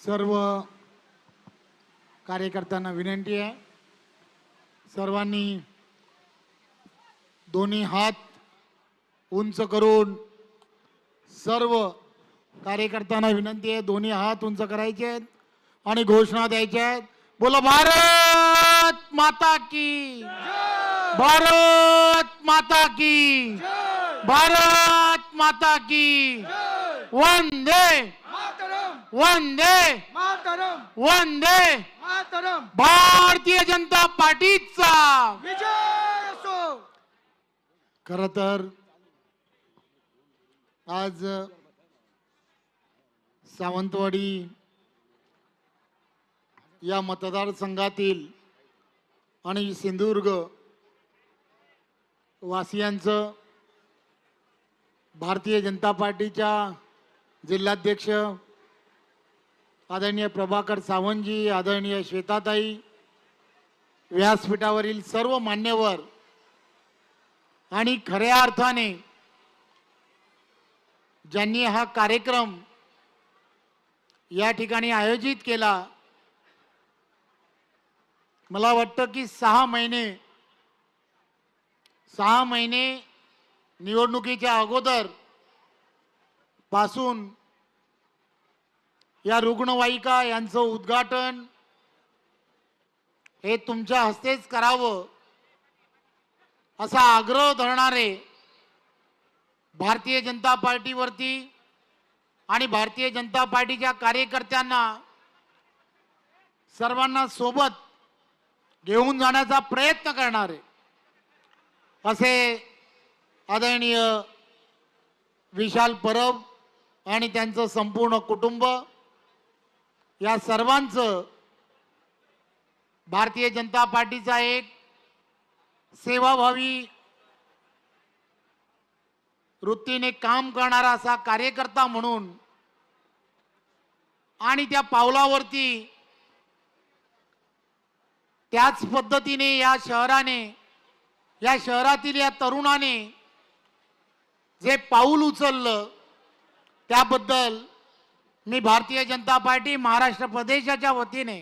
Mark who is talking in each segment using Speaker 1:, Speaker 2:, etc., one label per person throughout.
Speaker 1: सर्व कार्यकर्त्यांना विनंती आहे, सर्वांनी दोन्ही हात उंच करून, सर्व कार्यकर्त्यांना विनंती आहे दोन्ही हात उंच करायचे आहेत आणि घोषणा द्यायच्या आहेत. बोलो भारत माता की, भारत माता की, भारत माता की. वंदे वंदे वंदे भारतीय जनता पार्टीचा
Speaker 2: विजय असो.
Speaker 1: खरं तर आज सावंतवाडी या मतदारसंघातील आणि सिंधुदुर्ग वासियांचं भारतीय जनता पार्टीच्या जिल्हाध्यक्ष आदरणीय प्रभाकर सावंतजी, आदरणीय श्वेताताई, व्यासपीठावरील सर्व मान्यवर आणि खऱ्या अर्थाने ज्यांनी हा कार्यक्रम या ठिकाणी आयोजित केला, मला वाटतं की 6 महिने निवडणुकीच्या अगोदर पासून या रुग्णवाहिका यांचं उद्घाटन हे तुमच्या हस्तेच करावं असा आग्रह धरणारे भारतीय जनता पार्टीवरती आणि भारतीय जनता पार्टीच्या कार्यकर्त्यांना सर्वांना सोबत घेऊन जाण्याचा प्रयत्न करणारे असे आदरणीय विशाल परब आणि त्यांचं संपूर्ण कुटुंब, या सर्वांचं भारतीय जनता पार्टीचा एक सेवाभावी वृत्तीने काम करणारा असा कार्यकर्ता म्हणून आणि त्या पावलावरती त्याच पद्धतीने या शहरातील या तरुणाने जे पाऊल उचललं त्याबद्दल मी भारतीय जनता पार्टी महाराष्ट्र प्रदेशाच्या वतीने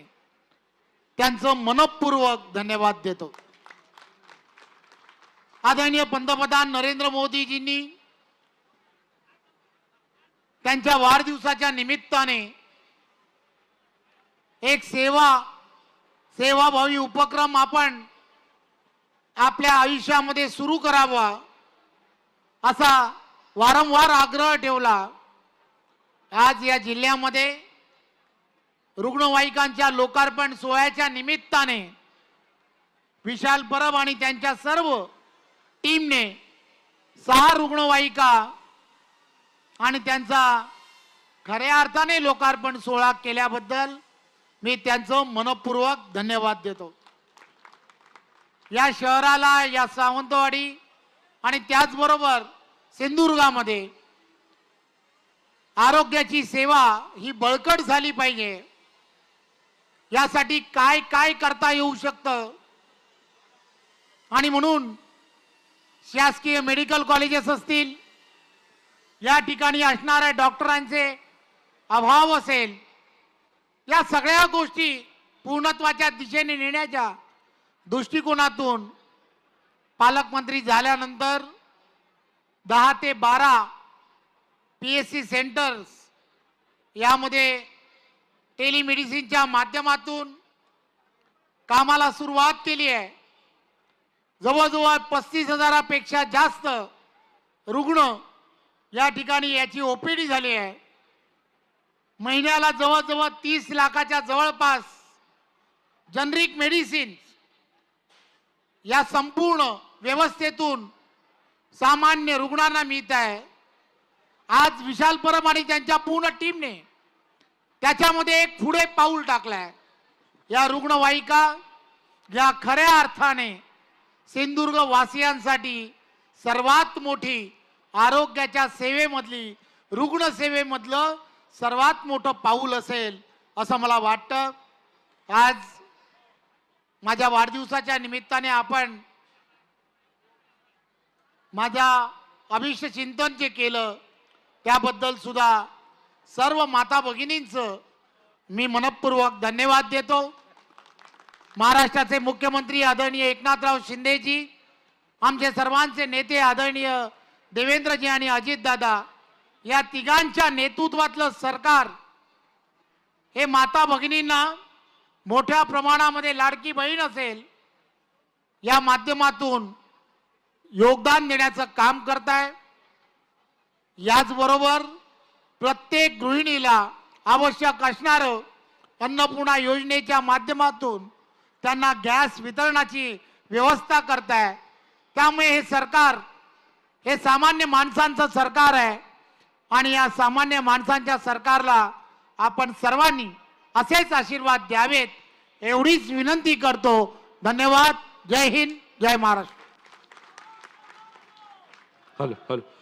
Speaker 1: त्यांचं मनपूर्वक धन्यवाद देतो. आदरणीय पंतप्रधान नरेंद्र मोदीजींनी त्यांच्या वाढदिवसाच्या निमित्ताने एक सेवाभावी उपक्रम आपण आपल्या आयुष्यामध्ये सुरू करावा असा वारंवार आग्रह ठेवला. आज या जिल्ह्यामध्ये रुग्णवाहिकांच्या लोकार्पण सोहळ्याच्या निमित्ताने विशाल परब आणि त्यांच्या सर्व टीमने 6 रुग्णवाहिका आणि त्यांचा खऱ्या अर्थाने लोकार्पण सोहळा केल्याबद्दल मी त्यांचं मनपूर्वक धन्यवाद देतो. या शहराला, या सावंतवाडी आणि त्याचबरोबर सिंधुदुर्गामध्ये आरोग्याची सेवा ही बळकट झाली पाहिजे, यासाठी काय काय करता येऊ शकतं आणि म्हणून शासकीय मेडिकल कॉलेजेस असतील, या ठिकाणी असणाऱ्या डॉक्टरांचे अभाव असेल, या सगळ्या गोष्टी पूर्णत्वाच्या दिशेने नेण्याच्या दृष्टिकोनातून पालकमंत्री झाल्यानंतर 10 ते 12 PSC सेंटर्स यामध्ये टेलिमेडिसिनच्या माध्यमातून कामाला सुरुवात केली आहे. जवळजवळ 35,000पेक्षा जास्त रुग्ण या ठिकाणी याची OPD झाली आहे. महिन्याला जवळजवळ 30 लाखाच्या जवळपास जनरिक मेडिसिन या संपूर्ण व्यवस्थेतून सामान्य रुग्णांना मिळत आहे. आज विशाल परब आणि त्यांच्या पूर्ण टीमने त्याच्यामध्ये एक पुढे पाऊल टाकलंय. या रुग्णवाहिका या खऱ्या अर्थाने सिंधुदुर्ग वासियांसाठी सर्वात मोठी आरोग्याच्या सेवेमधली, रुग्ण सेवेमधलं सर्वात मोठं पाऊल असेल असं मला वाटतं. आज माझ्या वाढदिवसाच्या निमित्ताने आपण माझ्या अभिष्ट चिंतन जे केलं त्याबद्दल सुद्धा सर्व माता भगिनींचं मी मनपूर्वक धन्यवाद देतो. महाराष्ट्राचे मुख्यमंत्री आदरणीय एकनाथराव शिंदेजी, आमचे सर्वांचे नेते आदरणीय देवेंद्रजी आणि अजितदादा, या तिघांच्या नेतृत्वातलं सरकार हे माता भगिनींना मोठ्या प्रमाणामध्ये लाडकी बहीण असेल या माध्यमातून योगदान देण्याचं काम करत आहे. याचबरोबर प्रत्येक गृहिणीला आवश्यक असणारं अन्नपूर्णा योजनेच्या माध्यमातून त्यांना गॅस वितरणाची व्यवस्था करताय. त्यामुळे हे सरकार हे सामान्य माणसांचं सरकार आहे आणि या सामान्य माणसांच्या सरकारला आपण सर्वांनी असेच आशीर्वाद द्यावेत एवढीच विनंती करतो. धन्यवाद. जय हिंद, जय महाराष्ट्र.
Speaker 3: Hello hello